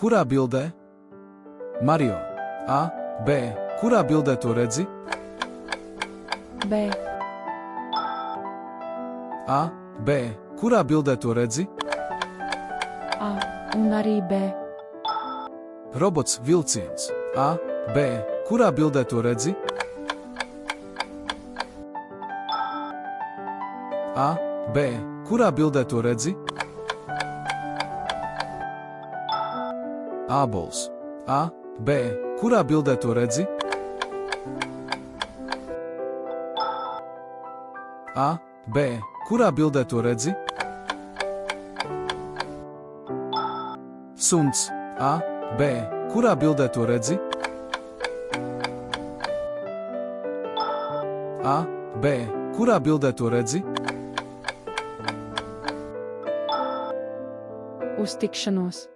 kurā bildē? Mario. A, B, kurā bildē to redzi? B, A, B, kurā bildē to redzi? A un arī B. Robots vilciens. A, B, kurā bildē to redzi? A, B, kurā bildē to redzi? Ābols. A, B, kurā bildē to redzi? A, B, kurā bildē to redzi? Suns. A, B, kurā bildē to redzi? A, B, kurā bildē to redzi? Uz tikšanos!